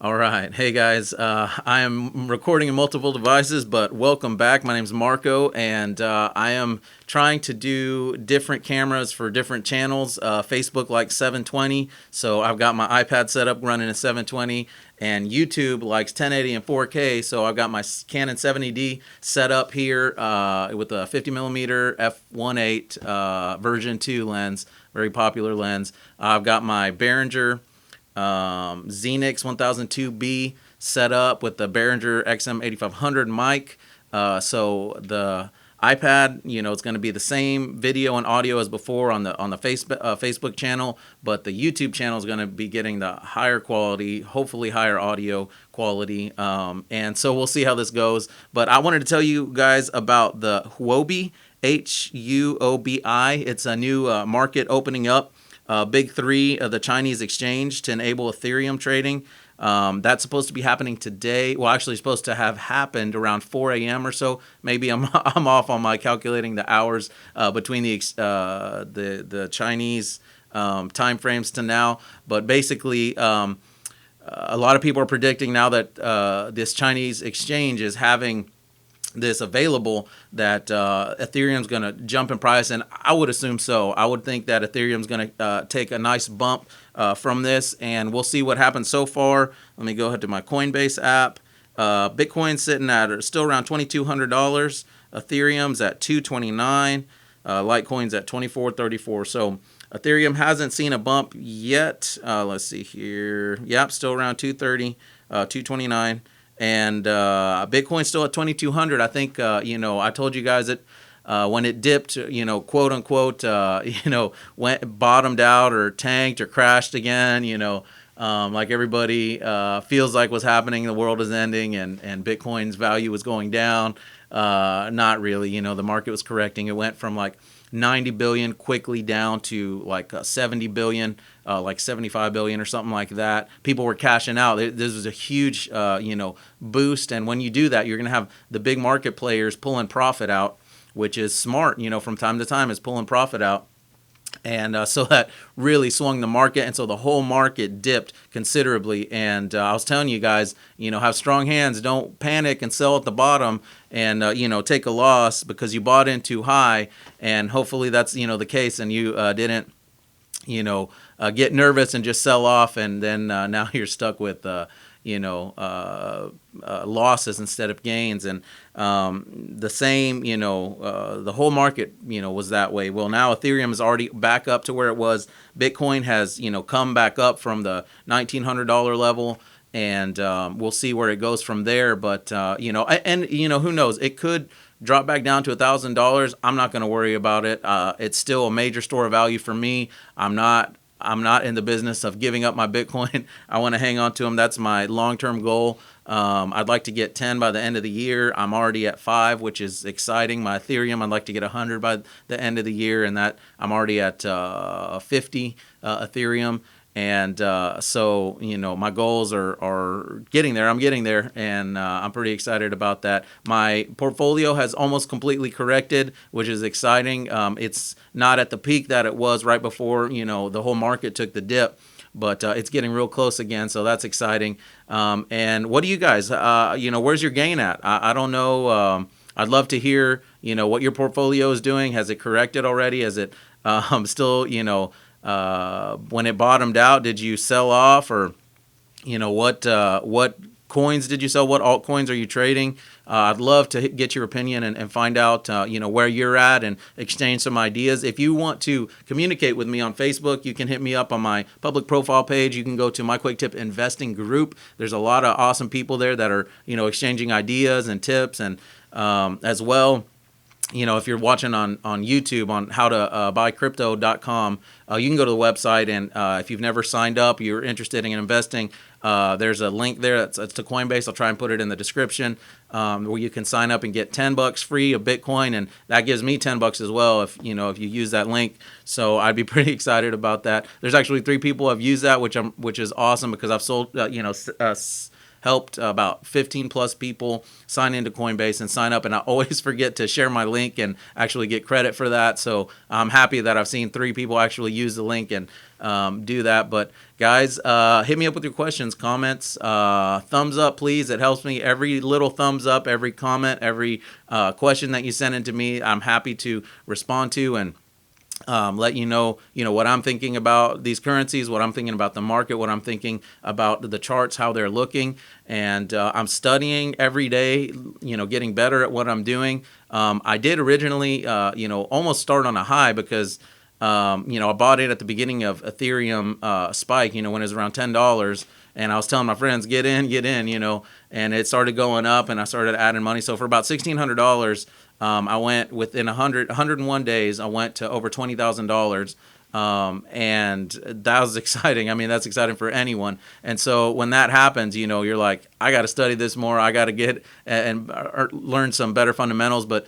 All right. Hey guys, I am recording in multiple devices, but welcome back. My name's Marco, and I am trying to do different cameras for different channels. Facebook likes 720, so I've got my iPad set up running at 720, and YouTube likes 1080 and 4K, so I've got my Canon 70D set up here with a 50 millimeter f1.8 version 2 lens, very popular lens. I've got my Behringer Xenix 1002B set up with the Behringer XM8500 mic. So the iPad, it's going to be the same video and audio as before on the Facebook channel, but the YouTube channel is going to be getting the higher quality, hopefully higher audio quality. And so we'll see how this goes. But I wanted to tell you guys about the Huobi, Huobi. It's a new market opening up. Big three of the Chinese exchange to enable Ethereum trading. That's supposed to be happening today. Well, actually, supposed to have happened around 4 a.m. or so. Maybe I'm off on my calculating the hours between the Chinese time frames to now. But basically, a lot of people are predicting now that this Chinese exchange is having this available that Ethereum's going to jump in price, and I would assume so. I would think that Ethereum's going to take a nice bump from this, and we'll see what happens. So far, let me go ahead to my Coinbase app. Bitcoin's sitting at still around $2,200. Ethereum's at $229. Litecoin's at $24.34. So Ethereum hasn't seen a bump yet. Let's see here. Yep, still around 230, 229. And Bitcoin's still at 2,200. I think, I told you guys that when it dipped, quote unquote, went bottomed out or tanked or crashed again, like everybody feels like what's happening, the world is ending, and Bitcoin's value was going down. Not really. The market was correcting. It went from like 90 billion quickly down to like 70 billion, like 75 billion or something like that. People were cashing out. This was a huge, boost. And when you do that, you're going to have the big market players pulling profit out, which is smart, from time to time is pulling profit out. And so that really swung the market. And so the whole market dipped considerably. And I was telling you guys, have strong hands. Don't panic and sell at the bottom and, take a loss because you bought in too high. And hopefully that's, the case. And you didn't, get nervous and just sell off. And then now you're stuck with, losses instead of gains. And the same, the whole market, was that way. Well, now Ethereum is already back up to where it was. Bitcoin has, come back up from the $1,900 level. And we'll see where it goes from there. But, who knows? It could drop back down to $1,000. I'm not going to worry about it. It's still a major store of value for me. I'm not in the business of giving up my Bitcoin. I want to hang on to them. That's my long-term goal. I'd like to get 10 by the end of the year. I'm already at 5, which is exciting. My Ethereum, I'd like to get 100 by the end of the year, and that I'm already at 50 Ethereum. And so, my goals are getting there. I'm getting there, and I'm pretty excited about that. My portfolio has almost completely corrected, which is exciting. It's not at the peak that it was right before, the whole market took the dip, but it's getting real close again, so that's exciting. And what do you guys, where's your gain at? I don't know. I'd love to hear, what your portfolio is doing. Has it corrected already? Is it still, when it bottomed out, did you sell off, or what coins did you sell? What altcoins are you trading? I'd love to get your opinion and find out where you're at and exchange some ideas. If you want to communicate with me on Facebook, you can hit me up on my public profile page. You can go to my Quick Tip Investing group. There's a lot of awesome people there that are exchanging ideas and tips, and as well. If you're watching on YouTube on how to buycrypto.com, you can go to the website, and if you've never signed up, you're interested in investing, there's a link there. It's to Coinbase. I'll try and put it in the description, where you can sign up and get $10 free of Bitcoin, and that gives me $10 as well if you use that link. So I'd be pretty excited about that. There's actually 3 people who have used that, which is awesome because I've sold helped about 15 plus people sign into Coinbase and sign up. And I always forget to share my link and actually get credit for that. So I'm happy that I've seen 3 people actually use the link and do that. But guys, hit me up with your questions, comments, thumbs up, please. It helps me. Every little thumbs up, every comment, every question that you send in to me, I'm happy to respond to and let you know what I'm thinking about these currencies, what I'm thinking about the market, what I'm thinking about the charts, how they're looking, and I'm studying every day, getting better at what I'm doing. I did originally, almost start on a high because, I bought it at the beginning of Ethereum spike, when it was around $10. And I was telling my friends, get in, and it started going up and I started adding money. So for about $1,600, I went within 101 days, I went to over $20,000. And that was exciting. I mean, that's exciting for anyone. And so when that happens, you're like, I got to study this more. I got to get and learn some better fundamentals. But,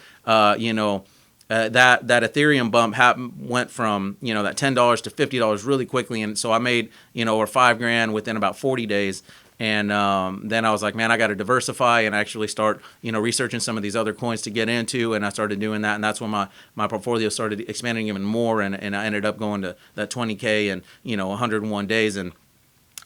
that Ethereum bump went from that $10 to $50 really quickly, and so I made over $5,000 within about 40 days. And then I was like, man, I got to diversify and actually start researching some of these other coins to get into, and I started doing that, and that's when my portfolio started expanding even more, and I ended up going to that 20K in 101 days. And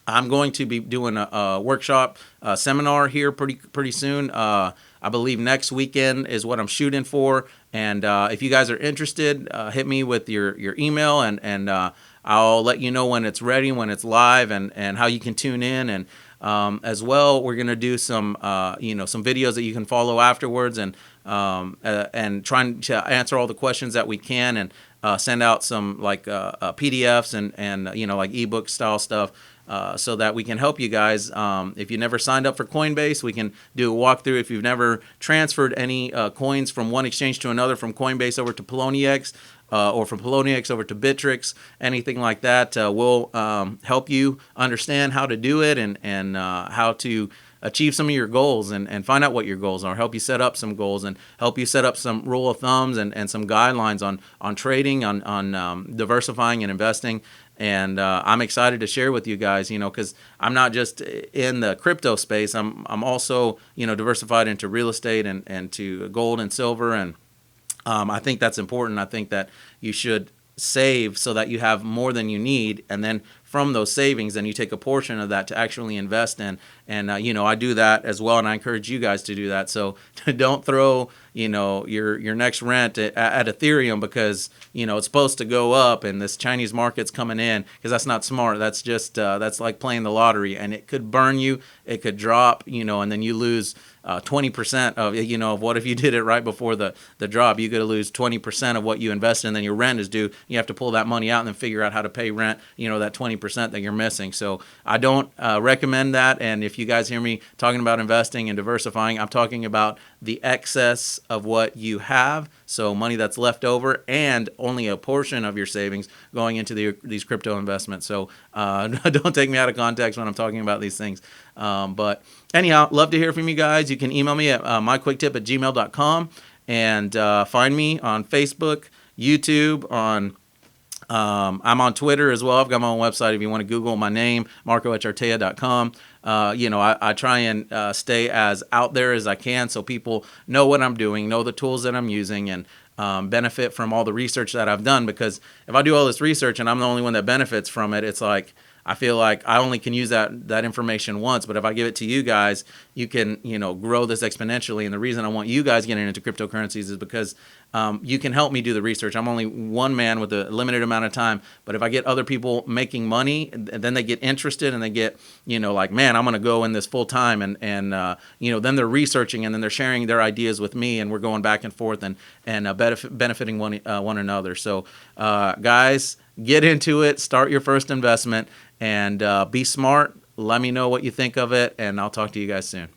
I'm going to be doing a workshop seminar here pretty soon. I believe next weekend is what I'm shooting for. And if you guys are interested, hit me with your email, and I'll let you know when it's ready, when it's live, and how you can tune in. And as well, we're gonna do some some videos that you can follow afterwards, and trying to answer all the questions that we can, and send out some PDFs and like ebook style stuff. So that we can help you guys. If you never signed up for Coinbase, we can do a walkthrough. If you've never transferred any coins from one exchange to another, from Coinbase over to Poloniex, or from Poloniex over to Bittrex, anything like that, we'll help you understand how to do it, and how to achieve some of your goals, and find out what your goals are, help you set up some goals, and help you set up some rule of thumbs and some guidelines on trading, on diversifying and investing. And I'm excited to share with you guys, because I'm not just in the crypto space. I'm also, diversified into real estate and to gold and silver. And I think that's important. I think that you should save so that you have more than you need, and then from those savings, then you take a portion of that to actually invest in. And I do that as well, and I encourage you guys to do that. So don't throw your next rent at Ethereum because it's supposed to go up and this Chinese market's coming in, because that's not smart. That's just that's like playing the lottery, and it could burn you, it could drop, and then you lose 20% of what if you did it right before the drop. You could lose 20% of what you invested, and then your rent is due. You have to pull that money out and then figure out how to pay rent, that 20% that you're missing. So I don't recommend that. And if you guys hear me talking about investing and diversifying, I'm talking about the excess of what you have, so money that's left over, and only a portion of your savings going into these crypto investments. So don't take me out of context when I'm talking about these things. But anyhow, love to hear from you guys. You can email me at myquicktip@gmail.com, and find me on Facebook, YouTube, I'm on Twitter as well. I've got my own website if you want to Google my name, marco@chartea.com. I try and stay as out there as I can so people know what I'm doing, know the tools that I'm using, and benefit from all the research that I've done. Because if I do all this research and I'm the only one that benefits from it, it's like I feel like I only can use that information once. But if I give it to you guys, you can grow this exponentially. And the reason I want you guys getting into cryptocurrencies is because you can help me do the research. I'm only one man with a limited amount of time. But if I get other people making money, then they get interested and they get like, man, I'm going to go in this full time, and then they're researching, and then they're sharing their ideas with me, and we're going back and forth and benefiting one another. So guys, get into it. Start your first investment, and be smart. Let me know what you think of it, and I'll talk to you guys soon.